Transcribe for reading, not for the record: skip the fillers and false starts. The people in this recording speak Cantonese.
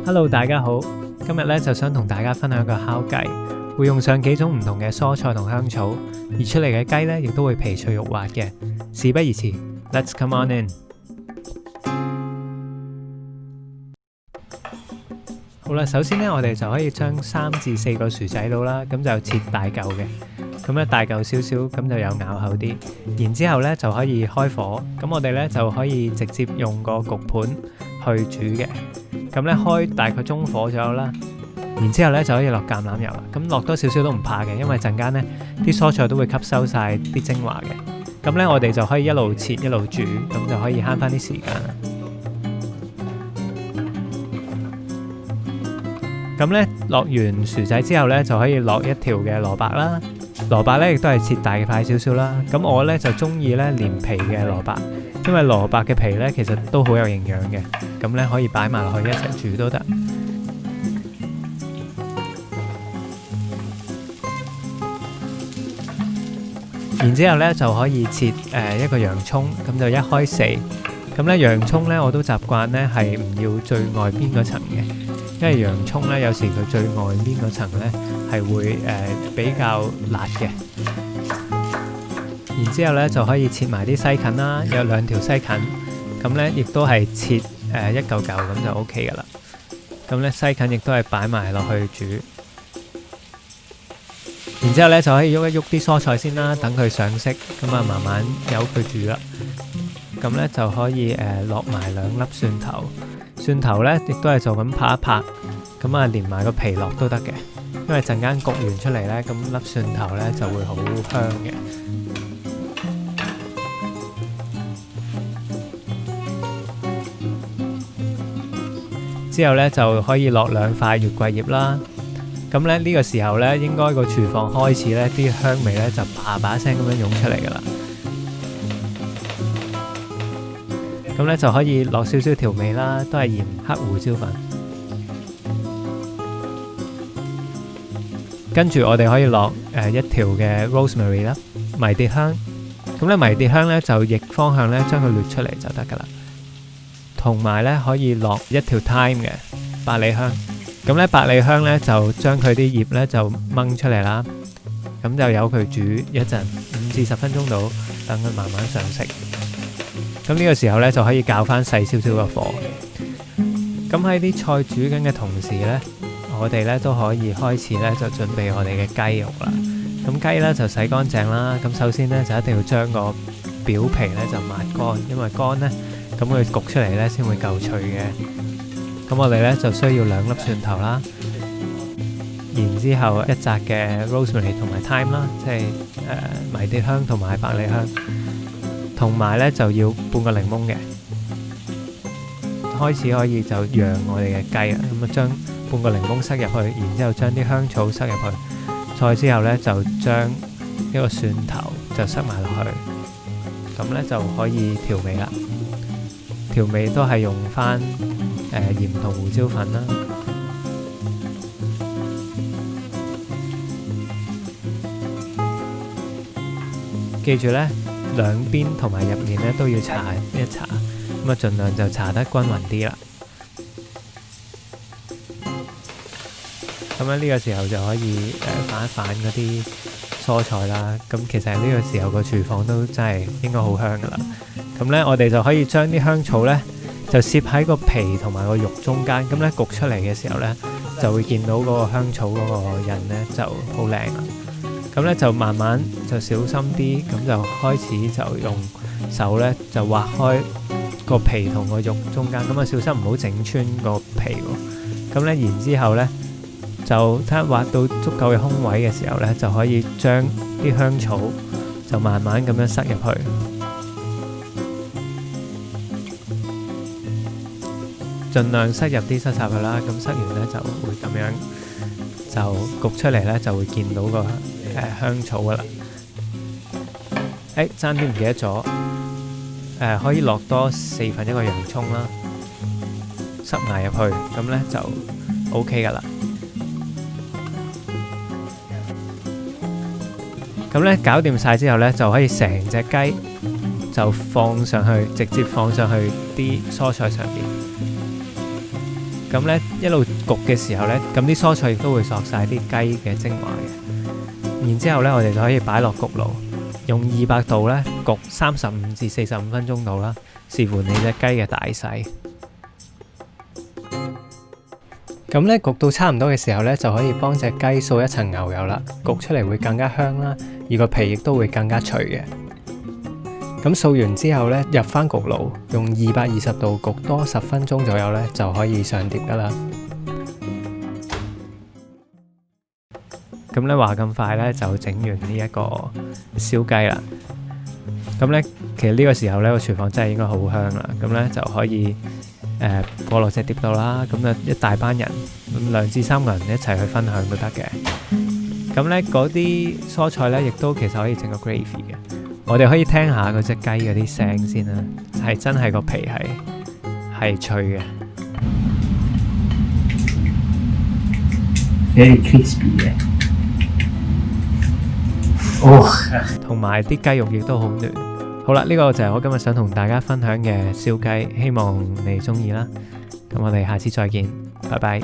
Hello， 大家好，今日咧就想同大家分享個烤雞，會用上幾種唔同嘅蔬菜同香草，而出嚟嘅雞咧亦都會皮脆肉滑嘅。事不宜遲 ，Let's come on in。好啦，首先咧我哋就可以將3至4個薯仔到啦，咁就切大嚿嘅，咁咧大嚿少少，咁就有咬口啲。然之後咧就可以開火，咁我哋咧就可以直接用個焗盤去煮嘅。咁咧開大概中火左右啦，然之後咧就可以落橄欖油啦。咁落多少少都唔怕嘅，因為陣間咧啲蔬菜都會吸收晒啲精華嘅。咁咧我哋就可以一路切一路煮，咁就可以慳翻啲時間啦。咁咧落完薯仔之後咧，就可以落一條嘅蘿蔔啦。蘿蔔咧亦都係切大塊少少啦。咁我咧就中意咧連皮嘅蘿蔔，因為蘿蔔嘅皮咧其實都好有營養嘅。咁咧可以擺埋落去一齊煮都得。然之後咧就可以切一個洋葱，咁就一開4。咁咧洋葱咧我都習慣咧係唔要最外邊嗰層嘅。因為洋葱咧，有時佢最外邊嗰層咧係會比較辣嘅。然之後咧就可以切埋啲西芹啦，有2條西芹，咁咧亦都係切一嚿嚿咁就 OK 噶啦。咁咧西芹亦都係擺埋落去煮。然之後咧就可以喐一喐啲蔬菜先啦，等佢上色，咁啊慢慢由佢煮啦。咁咧就可以落埋2粒蒜頭。蒜頭咧亦都係就咁拍一拍，咁啊連埋個皮落都得嘅，因為陣間焗完出嚟咧，咁粒蒜頭咧就會好香嘅。之後咧就可以落2塊月桂葉啦。咁咧呢個時候咧，應該個廚房開始咧啲香味咧就叭叭聲咁樣湧出嚟噶啦。咁咧就可以落少少調味啦，都係鹽、黑胡椒粉。跟住我哋可以落1條嘅 rosemary 啦，迷迭香。咁咧迷迭香咧就逆方向咧將佢掠出嚟就得噶啦。同埋咧可以落1條 thyme 嘅百里香。咁咧百里香咧就將佢啲葉咧就掹出嚟啦。咁就由佢煮一陣5至10分鐘到，等佢慢慢上色。咁呢個時候咧就可以較翻細少少嘅火。咁喺啲菜煮緊嘅同時咧，我哋咧都可以開始咧就準備我哋嘅雞肉啦。咁雞咧就洗乾淨啦。咁首先咧就一定要將個表皮咧就抹乾，因為乾咧咁佢焗出嚟咧先會夠脆嘅。咁我哋咧就需要2粒蒜頭啦，然之後1紮嘅 rosemary 同埋 thyme 啦，即係迷迭香同埋百里香。同埋咧就要半個檸檬嘅。開始可以就釀我哋嘅雞啦。咁啊將半個檸檬塞入去，然之後將啲香草塞入去，再之後咧就將一個蒜頭就塞埋落去，咁咧就可以調味啦。調味都係用翻鹽同胡椒粉啦。記住咧，兩邊同埋入面咧都要搽一搽，咁啊盡量就搽得均勻啲啦。咁咧呢個時候就可以反一反嗰啲蔬菜啦。咁其實呢個時候個廚房都真係應該好香噶啦。咁咧我哋就可以將啲香草咧就攝喺個皮同埋個肉中間。咁咧焗出嚟嘅時候咧就會見到嗰個香草嗰個印咧就好靚啦。咁咧就慢慢就小心啲，咁就開始就用手咧就劃開個皮同個肉中間，咁啊小心唔好整穿個皮喎。咁咧然之後咧就睇下劃到足夠嘅空位嘅時候咧，就可以將啲香草就慢慢咁樣塞入去，盡量塞入啲塞插佢啦。咁塞完咧就會咁樣就焗出嚟咧，就會見到個香草噶啦。爭啲唔記得咗，可以落多1/4個洋葱啦，塞埋入去，咁咧就 OK 噶啦。咁咧搞掂晒之後咧，就可以成隻雞就放上去，直接放上去啲蔬菜上邊。咁呢，一路焗嘅時候呢，咁啲蔬菜亦都會索晒啲雞嘅精華嘅。然之後呢，我哋就可以擺落焗爐，用200度呢焗35至45分鐘度啦，視乎你隻雞嘅大細。咁呢，焗到差唔多嘅時候呢，就可以幫隻雞掃一層牛油啦，焗出嚟會更加香啦，而個皮亦都會更加脆嘅。咁掃完之後呢，入翻焗爐，用220度焗多10分鐘左右呢，就可以上碟噶啦。咁呢話咁快呢，就整完呢一個燒雞啦。咁呢，其實呢個時候呢，個廚房真係應該好香啦。咁呢，就可以過落隻碟度啦。咁啊，一大班人，咁2至3個人一齊去分享都得嘅。咁呢，嗰啲蔬菜呢，亦都其實可以整個 gravy 嘅。我哋可以聽下嗰隻雞嗰啲聲先啦，係真係個皮係脆嘅，very crispy 嘅。哦，同埋啲雞肉亦都好嫩。好啦，呢個就係我今日想同大家分享嘅燒雞，希望你中意啦。咁我哋下次再見，拜拜。